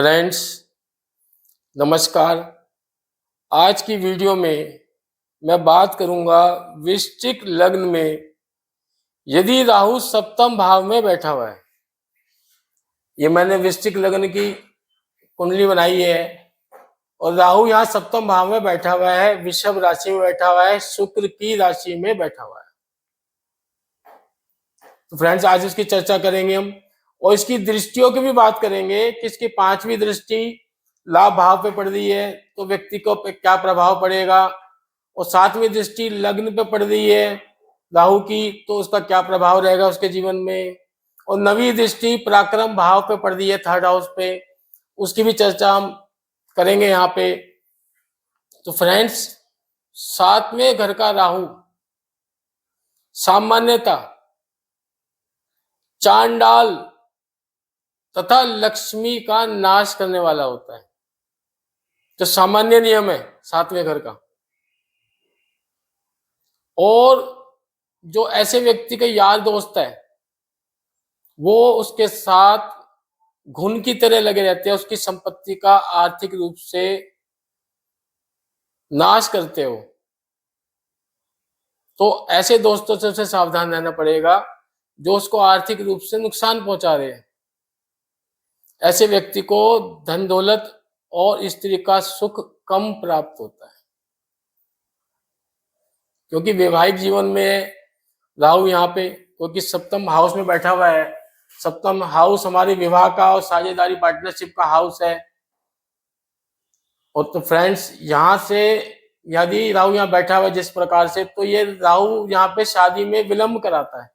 Friends, नमस्कार। आज की वीडियो में मैं बात करूंगा वृश्चिक लग्न में यदि राहु सप्तम भाव में बैठा हुआ है। ये मैंने वृश्चिक लग्न की कुंडली बनाई है और राहु यहाँ सप्तम भाव में बैठा हुआ है, वृषभ राशि में बैठा हुआ है, शुक्र की राशि में बैठा हुआ है। तो फ्रेंड्स, आज इसकी चर्चा करेंगे हम और इसकी दृष्टियों की भी बात करेंगे कि इसकी पांचवी दृष्टि लाभ भाव पे पड़ रही है तो व्यक्ति को पे क्या प्रभाव पड़ेगा, और सातवीं दृष्टि लग्न पे पड़ रही है राहु की तो उसका क्या प्रभाव रहेगा उसके जीवन में, और नवी दृष्टि पराक्रम भाव पे पड़ रही है थर्ड हाउस पे, उसकी भी चर्चा हम करेंगे यहाँ पे। तो फ्रेंड्स, सातवें घर का राहु सामान्यता चांडाल तथा लक्ष्मी का नाश करने वाला होता है, जो सामान्य नियम है सातवें घर का। और जो ऐसे व्यक्ति के यार दोस्त है वो उसके साथ घुन की तरह लगे रहते हैं, उसकी संपत्ति का आर्थिक रूप से नाश करते हो, तो ऐसे दोस्तों से उसे सावधान रहना पड़ेगा जो उसको आर्थिक रूप से नुकसान पहुंचा रहे हैं। ऐसे व्यक्ति को धन दौलत और स्त्री का सुख कम प्राप्त होता है, क्योंकि वैवाहिक जीवन में राहु यहाँ पे क्योंकि सप्तम हाउस में बैठा हुआ है। सप्तम हाउस हमारे विवाह का और साझेदारी पार्टनरशिप का हाउस है। और तो फ्रेंड्स, यहाँ से यदि राहु यहाँ बैठा हुआ है जिस प्रकार से, तो ये राहु यहाँ पे शादी में विलंब कराता है।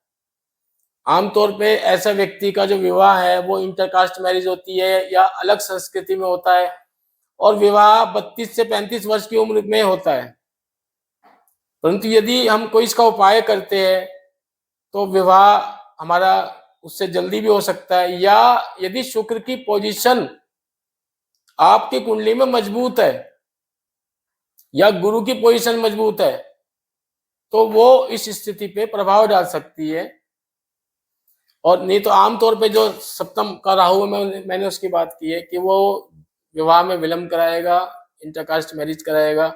आमतौर पे ऐसा व्यक्ति का जो विवाह है वो इंटरकास्ट मैरिज होती है या अलग संस्कृति में होता है, और विवाह 32 से 35 वर्ष की उम्र में होता है। परंतु यदि हम कोई इसका उपाय करते हैं तो विवाह हमारा उससे जल्दी भी हो सकता है, या यदि शुक्र की पोजीशन आपकी कुंडली में मजबूत है या गुरु की पोजीशन मजबूत है तो वो इस स्थिति पे प्रभाव डाल सकती है। और नहीं तो आमतौर पे जो सप्तम का राहु है, मैंने उसकी बात की है कि वो विवाह में विलंब कराएगा, इंटरकास्ट मैरिज कराएगा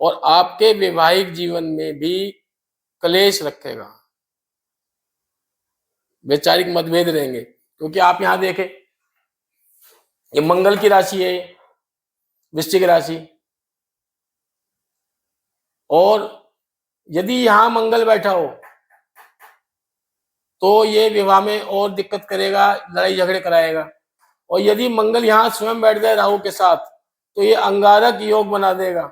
और आपके वैवाहिक जीवन में भी कलेश रखेगा, वैचारिक मतभेद रहेंगे। क्योंकि आप यहाँ देखें, ये मंगल की राशि है, वृश्चिक राशि, और यदि यहाँ मंगल बैठा हो तो ये विवाह में और दिक्कत करेगा, लड़ाई झगड़े कराएगा। और यदि मंगल यहाँ स्वयं बैठ जाए राहु के साथ तो ये अंगारक योग बना देगा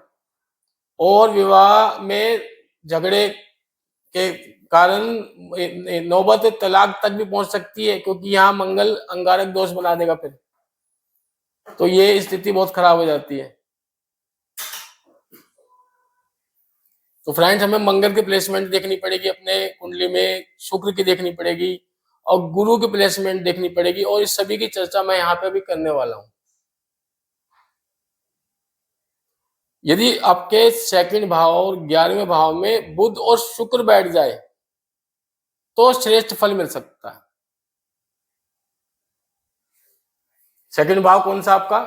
और विवाह में झगड़े के कारण नौबत तलाक तक भी पहुंच सकती है, क्योंकि यहाँ मंगल अंगारक दोष बना देगा फिर, तो ये स्थिति बहुत खराब हो जाती है। तो फ्रेंड्स, हमें मंगल की प्लेसमेंट देखनी पड़ेगी अपने कुंडली में, शुक्र की देखनी पड़ेगी और गुरु की प्लेसमेंट देखनी पड़ेगी, और इस सभी की चर्चा मैं यहाँ पे भी करने वाला हूँ। यदि आपके सेकंड भाव और 11वें भाव में बुध और शुक्र बैठ जाए तो श्रेष्ठ फल मिल सकता है। सेकंड भाव कौन सा आपका?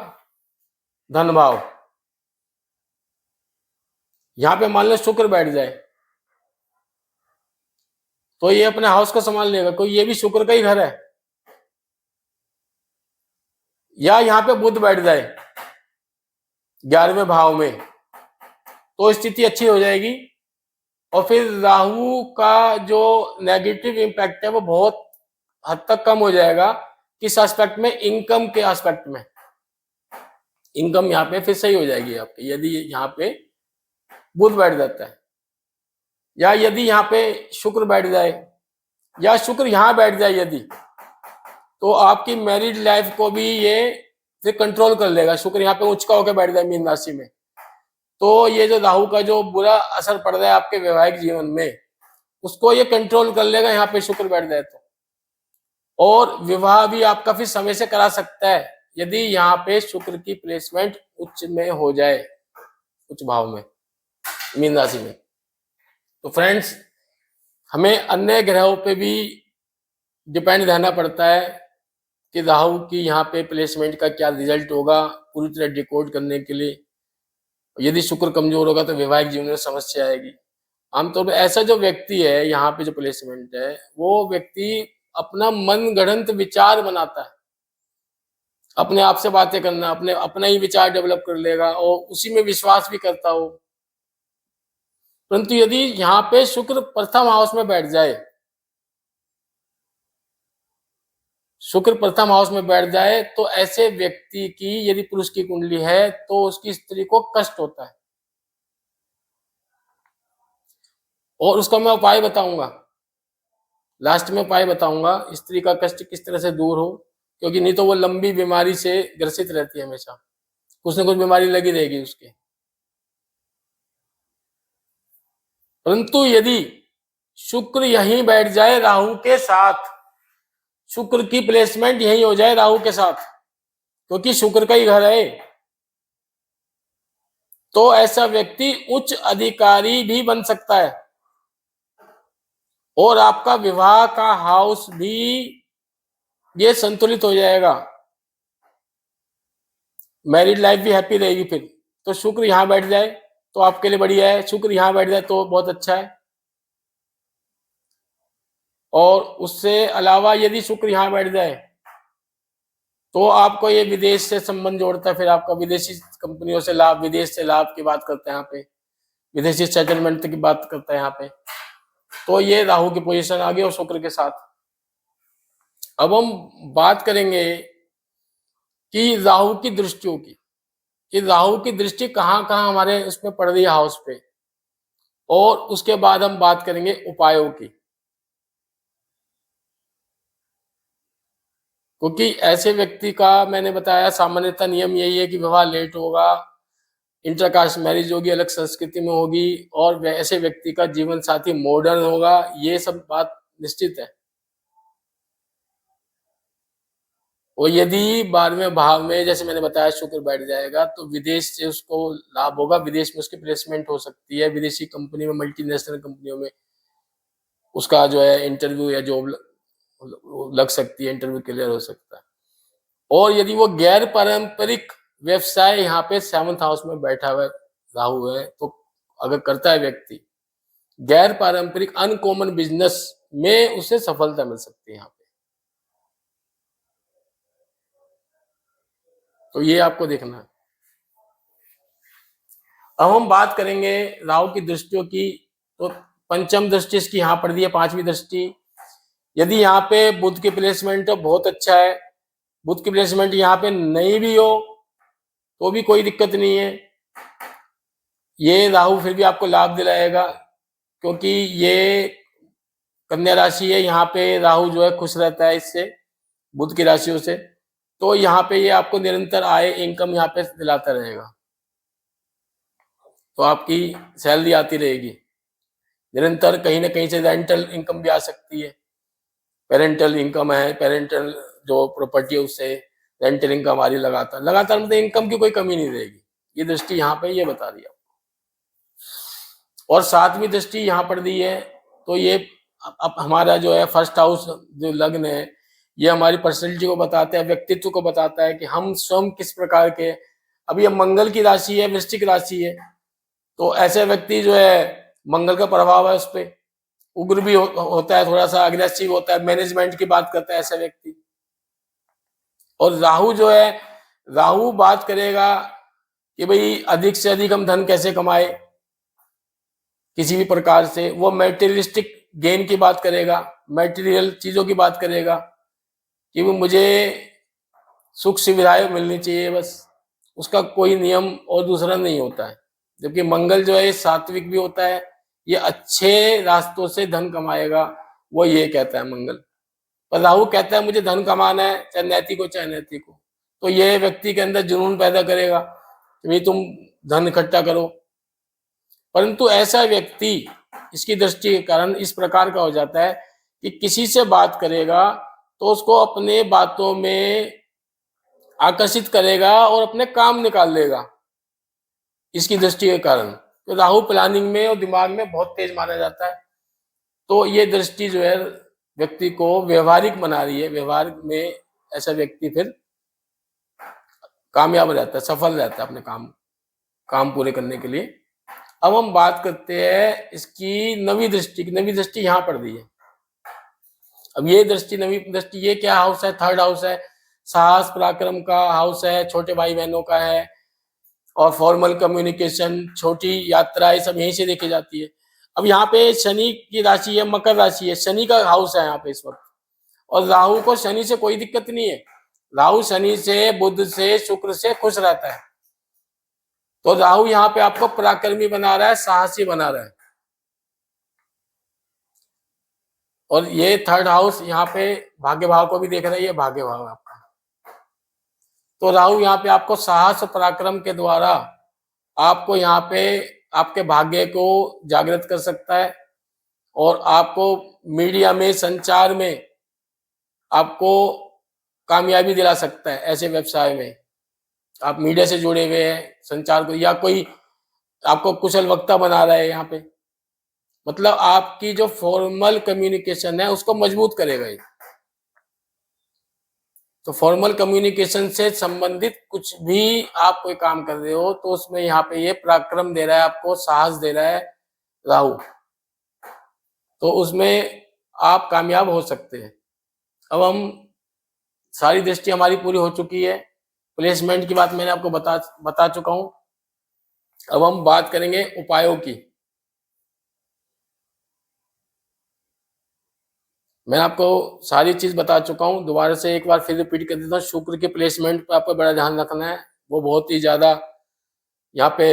धन भाव। यहाँ पे मान लो शुक्र बैठ जाए तो ये अपने हाउस को संभाल लेगा, कोई ये भी शुक्र का ही घर है। या यहाँ पे बुध बैठ जाए 11वें भाव में तो स्थिति अच्छी हो जाएगी, और फिर राहु का जो नेगेटिव इम्पैक्ट है वो बहुत हद तक कम हो जाएगा। किस एस्पेक्ट में? इनकम के एस्पेक्ट में। इनकम यहाँ पे फिर सही हो जाएगी आपकी यदि यहाँ पे बुध बैठ जाता है, या यदि यहाँ पे शुक्र बैठ जाए या शुक्र यहाँ बैठ जाए यदि, तो आपकी मैरिड लाइफ को भी ये फिर कंट्रोल कर लेगा। शुक्र यहाँ पे उच्च का होकर बैठ जाए मीन राशि में, तो ये जो राहु का जो बुरा असर पड़ रहा है आपके वैवाहिक जीवन में उसको ये कंट्रोल कर लेगा यहाँ पे शुक्र बैठ जाए तो। और विवाह भी आपका फिर समय से करा सकता है यदि यहाँ पे शुक्र की प्लेसमेंट उच्च में हो जाए, उच्च भाव में, मीन राशि में। तो फ्रेंड्स, हमें अन्य ग्रहों पे भी डिपेंड रहना पड़ता है कि राहु की यहाँ पे प्लेसमेंट का क्या रिजल्ट होगा पूरी तरह डिकोड करने के लिए। यदि शुक्र कमजोर होगा तो वैवाहिक जीवन में समस्या आएगी। आमतौर पर ऐसा जो व्यक्ति है यहाँ पे जो प्लेसमेंट है, वो व्यक्ति अपना मन गढ़ंत विचार बनाता है, अपने आप से बातें करना, अपना ही विचार डेवलप कर लेगा और उसी में विश्वास भी करता हो। परंतु यदि यहाँ पे शुक्र प्रथम हाउस में बैठ जाए, शुक्र प्रथम हाउस में बैठ जाए तो ऐसे व्यक्ति की यदि पुरुष की कुंडली है तो उसकी स्त्री को कष्ट होता है। और उसका मैं उपाय बताऊंगा, लास्ट में उपाय बताऊंगा स्त्री का कष्ट किस तरह से दूर हो, क्योंकि नहीं तो वो लंबी बीमारी से ग्रसित रहती है, हमेशा कुछ न कुछ बीमारी लगी रहेगी उसके। परंतु यदि शुक्र यहीं बैठ जाए राहु के साथ, शुक्र की प्लेसमेंट यहीं हो जाए राहु के साथ, क्योंकि शुक्र का ही घर है, तो ऐसा व्यक्ति उच्च अधिकारी भी बन सकता है और आपका विवाह का हाउस भी ये संतुलित हो जाएगा, मैरिड लाइफ भी हैप्पी रहेगी। फिर तो शुक्र यहां बैठ जाए तो आपके लिए बढ़िया है, शुक्र यहां बैठ जाए तो बहुत अच्छा है। और उससे अलावा यदि शुक्र यहां बैठ जाए तो आपको ये विदेश से संबंध जोड़ता है, फिर आपका विदेशी कंपनियों से लाभ, विदेश से लाभ की बात करते हैं यहाँ पे, विदेशी सेटलमेंट की बात करता है यहाँ पे। तो ये राहु की पोजीशन आ गई और शुक्र के साथ। अब हम बात करेंगे कि राहु की दृष्टियों की, कि राहु की दृष्टि कहाँ कहाँ हमारे उसमें पड़ रही है हाउस पे, और उसके बाद हम बात करेंगे उपायों की। क्योंकि ऐसे व्यक्ति का मैंने बताया सामान्यतः नियम यही है कि विवाह लेट होगा, इंटरकास्ट मैरिज होगी, अलग संस्कृति में होगी, और ऐसे व्यक्ति का जीवन साथी मॉडर्न होगा, ये सब बात निश्चित है। और यदि 12वें भाव में जैसे मैंने बताया शुक्र बैठ जाएगा तो विदेश से उसको लाभ होगा, विदेश में उसकी प्लेसमेंट हो सकती है, विदेशी कंपनी में, मल्टीनेशनल कंपनियों में उसका जो है इंटरव्यू या जॉब लग सकती है, इंटरव्यू क्लियर हो सकता है। और यदि वो गैर पारंपरिक व्यवसाय यहाँ पे 7th हाउस में बैठा हुआ राहु है, तो अगर करता है व्यक्ति गैर पारंपरिक अनकॉमन बिजनेस में, उसे सफलता मिल सकती है यहाँ पे। तो ये आपको देखना है। अब हम बात करेंगे राहु की दृष्टियों की। तो पंचम दृष्टि इसकी यहाँ पड़ दी है, 5वीं दृष्टि। यदि यहाँ पे बुध की प्लेसमेंट तो बहुत अच्छा है, बुध की प्लेसमेंट यहाँ पे नहीं भी हो तो भी कोई दिक्कत नहीं है, ये राहु फिर भी आपको लाभ दिलाएगा, क्योंकि ये कन्या राशि है, यहाँ पे राहु जो है खुश रहता है इससे, बुध की राशियों से। तो यहाँ पे ये आपको निरंतर आय, इनकम यहाँ पे दिलाता रहेगा, तो आपकी सैलरी आती रहेगी निरंतर। कहीं ना कहीं से रेंटल इनकम भी आ सकती है, पेरेंटल इनकम है, पेरेंटल जो प्रॉपर्टी है उससे रेंटल इनकम आ रही लगातार लगातार, मतलब इनकम की कोई कमी नहीं रहेगी। ये दृष्टि यहाँ पे ये बता रही है। और 7वीं दृष्टि यहाँ पर दी है, तो ये अब हमारा जो है फर्स्ट हाउस जो लग्न है, ये हमारी पर्सनैलिटी को बताता है, व्यक्तित्व को बताता है कि हम स्वयं किस प्रकार के। अभी ये मंगल की राशि है, वृश्चिक राशि है, तो ऐसे व्यक्ति जो है मंगल का प्रभाव है उस पर, उग्र भी होता है, थोड़ा सा अग्रेसिव होता है, मैनेजमेंट की बात करता है ऐसा व्यक्ति। और राहु जो है, राहु बात करेगा कि भाई अधिक से अधिक हम धन कैसे कमाए, किसी भी प्रकार से वो मैटेरियलिस्टिक गेन की बात करेगा, मैटेरियल चीजों की बात करेगा कि वो मुझे सुख सुविधाएं मिलनी चाहिए बस, उसका कोई नियम और दूसरा नहीं होता है। जबकि मंगल जो है सात्विक भी होता है, ये अच्छे रास्तों से धन कमाएगा, वो ये कहता है मंगल। पर राहु कहता है मुझे धन कमाना है, चाहे नैतिक हो चाहे नैतिक हो, तो ये व्यक्ति के अंदर जुनून पैदा करेगा कि भाई तुम धन इकट्ठा करो। परंतु ऐसा व्यक्ति इसकी दृष्टि के कारण इस प्रकार का हो जाता है कि किसी से बात करेगा तो उसको अपने बातों में आकर्षित करेगा और अपने काम निकाल लेगा, इसकी दृष्टि के कारण। तो राहु प्लानिंग में और दिमाग में बहुत तेज माना जाता है। तो ये दृष्टि जो है व्यक्ति को व्यवहारिक बना रही है, व्यवहार में ऐसा व्यक्ति फिर कामयाब रहता है, सफल रहता है अपने काम पूरे करने के लिए। अब हम बात करते हैं इसकी नवी दृष्टि की। नवी दृष्टि यहाँ पर दी है। अब ये दृष्टि, नवी दृष्टि, ये क्या हाउस है? थर्ड हाउस है, साहस पराक्रम का हाउस है, छोटे भाई बहनों का है, और फॉर्मल कम्युनिकेशन, छोटी यात्रा, ये सब यहीं से देखी जाती है। अब यहाँ पे शनि की राशि है, मकर राशि है, शनि का हाउस है यहाँ पे इस वक्त, और राहु को शनि से कोई दिक्कत नहीं है। राहु शनि से, बुध से, शुक्र से खुश रहता है। तो राहु यहाँ पे आपको पराक्रमी बना रहा है, साहसी बना रहा है। और ये थर्ड हाउस यहाँ पे भाग्य भाव को भी देख रहा है, ये भाग्य भाव है आपका। तो राहु यहाँ पे आपको साहस और पराक्रम के द्वारा आपको यहाँ पे आपके भाग्य को जागृत कर सकता है, और आपको मीडिया में, संचार में आपको कामयाबी दिला सकता है। ऐसे व्यवसाय में आप मीडिया से जुड़े हुए हैं, संचार को, या कोई आपको कुशल वक्ता बना रहा है यहाँ पे, मतलब आपकी जो फॉर्मल कम्युनिकेशन है उसको मजबूत करेगा ये। तो फॉर्मल कम्युनिकेशन से संबंधित कुछ भी आप कोई काम कर रहे हो तो उसमें यहाँ पे ये पराक्रम दे रहा है, आपको साहस दे रहा है राहु, तो उसमें आप कामयाब हो सकते हैं। अब हम सारी दृष्टि हमारी पूरी हो चुकी है, प्लेसमेंट की बात मैंने आपको बता चुका हूं। अब हम बात करेंगे उपायों की। मैं आपको सारी चीज बता चुका हूं, दोबारा से एक बार फिर रिपीट कर देता हूँ। शुक्र के प्लेसमेंट पर आपको बड़ा ध्यान रखना है, वो बहुत ही ज्यादा यहाँ पे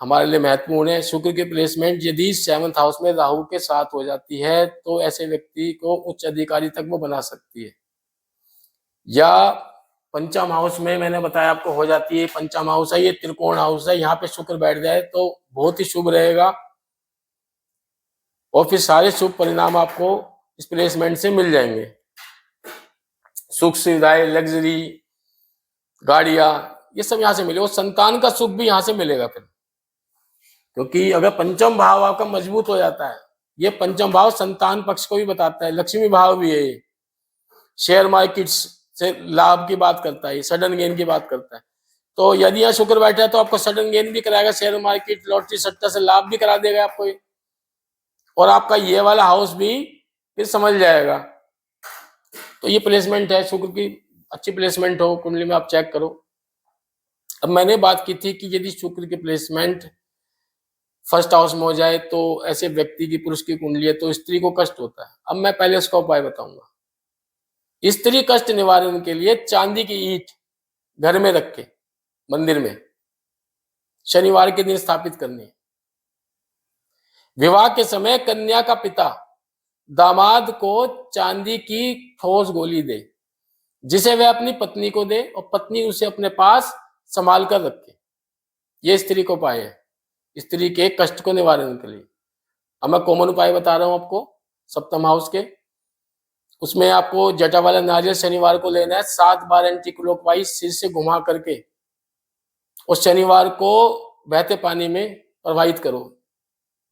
हमारे लिए महत्वपूर्ण है। शुक्र की प्लेसमेंट यदि 7th हाउस में राहु के साथ हो जाती है तो ऐसे व्यक्ति को उच्च अधिकारी तक वो बना सकती है, या पंचम हाउस में मैंने बताया आपको हो जाती है। पंचम हाउस है, ये त्रिकोण हाउस है, यहाँ पे शुक्र बैठ जाए तो बहुत ही शुभ रहेगा, और फिर सारे शुभ परिणाम आपको इस प्लेसमेंट से मिल जाएंगे। सुख सुविधाएं, लग्जरी, गाड़ियां, ये सब यहाँ से मिले, और संतान का सुख भी यहाँ से मिलेगा फिर, क्योंकि अगर पंचम भाव आपका मजबूत हो जाता है, ये पंचम भाव संतान पक्ष को भी बताता है, लक्ष्मी भाव भी है ये, शेयर मार्केट्स से लाभ की बात करता है, सडन गेन की बात करता है। तो यदि यहाँ शुक्र बैठा है तो आपको सडन गेन भी कराएगा, शेयर मार्केट, लॉटरी, सट्टा से लाभ भी करा देगा आपको ये, और आपका ये वाला हाउस भी फिर समझ जाएगा। तो ये प्लेसमेंट है शुक्र की, अच्छी प्लेसमेंट हो कुंडली में, आप चेक करो। अब मैंने बात की थी कि यदि शुक्र की प्लेसमेंट फर्स्ट हाउस में हो जाए तो ऐसे व्यक्ति की, पुरुष की कुंडली है तो स्त्री को कष्ट होता है। अब मैं पहले उसका उपाय बताऊंगा। स्त्री कष्ट निवारण के लिए चांदी की ईंट घर में रख के मंदिर में शनिवार के दिन स्थापित करनी है। विवाह के समय कन्या का पिता दामाद को चांदी की ठोस गोली दे, जिसे वह अपनी पत्नी को दे और पत्नी उसे अपने पास संभाल कर रखे। ये स्त्री को उपाय है, स्त्री के कष्ट को निवारण के लिए। अब मैं कॉमन उपाय बता रहा हूं आपको सप्तम हाउस के। उसमें आपको जटा वाला नारियल शनिवार को लेना है, 7 बार एंटी क्लॉकवाइज सिर से घुमा करके उस शनिवार को बहते पानी में प्रवाहित करो,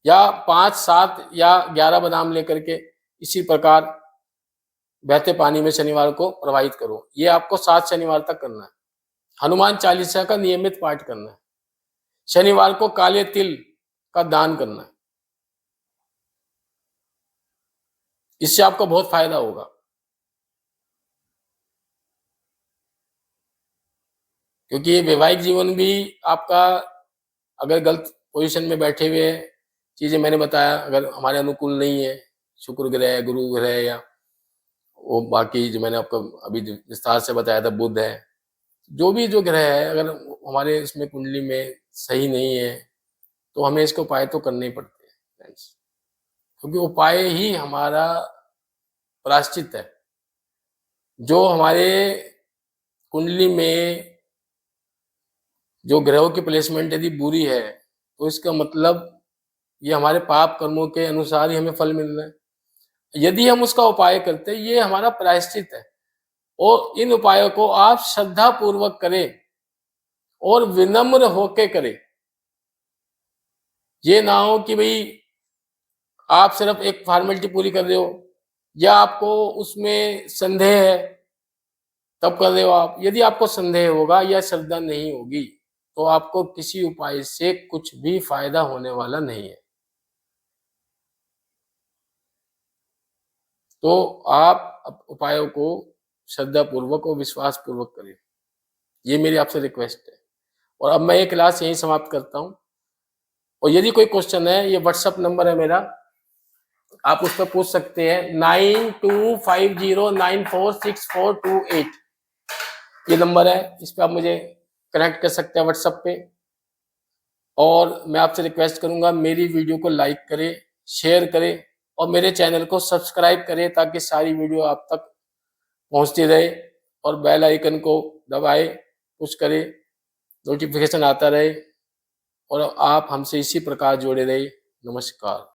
या 5, 7 या 11 बादाम लेकर के इसी प्रकार बहते पानी में शनिवार को प्रवाहित करो। ये आपको 7 शनिवार तक करना है। हनुमान चालीसा का नियमित पाठ करना है। शनिवार को काले तिल का दान करना है, इससे आपको बहुत फायदा होगा। क्योंकि ये वैवाहिक जीवन भी आपका, अगर गलत पोजीशन में बैठे हुए चीजें मैंने बताया अगर हमारे अनुकूल नहीं है, शुक्र ग्रह, गुरु ग्रह, या वो बाकी जो मैंने आपको अभी विस्तार से बताया था, बुध है, जो भी जो ग्रह है अगर हमारे इसमें कुंडली में सही नहीं है तो हमें इसके उपाय तो करने ही पड़ते हैं फ्रेंड्स, क्योंकि उपाय ही हमारा प्रायश्चित है। जो हमारे कुंडली में जो ग्रहों की प्लेसमेंट यदि बुरी है तो इसका मतलब ये हमारे पाप कर्मों के अनुसार ही हमें फल मिल रहा है। यदि हम उसका उपाय करते, ये हमारा प्रायश्चित है, और इन उपायों को आप श्रद्धा पूर्वक करें और विनम्र होके करें। ये ना हो कि भाई आप सिर्फ एक फॉर्मेलिटी पूरी कर रहे हो, या आपको उसमें संदेह है तब कर रहे हो आप। यदि आपको संदेह होगा या श्रद्धा नहीं होगी तो आपको किसी उपाय से कुछ भी फायदा होने वाला नहीं है। तो आप उपायों को श्रद्धा पूर्वक और विश्वास पूर्वक करें, ये मेरी आपसे रिक्वेस्ट है। और अब मैं ये क्लास यहीं समाप्त करता हूँ। और यदि कोई क्वेश्चन है, ये व्हाट्सएप नंबर है मेरा, आप उस पर पूछ सकते हैं 9250946428, ये नंबर है, इस पर आप मुझे कनेक्ट कर सकते हैं व्हाट्सएप पे। और मैं आपसे रिक्वेस्ट करूंगा मेरी वीडियो को लाइक करें, शेयर करें और मेरे चैनल को सब्सक्राइब करें ताकि सारी वीडियो आप तक पहुंचती रहे। और बेल आइकन को दबाएं, पुश करें, नोटिफिकेशन आता रहे और आप हमसे इसी प्रकार जुड़े रहे। नमस्कार।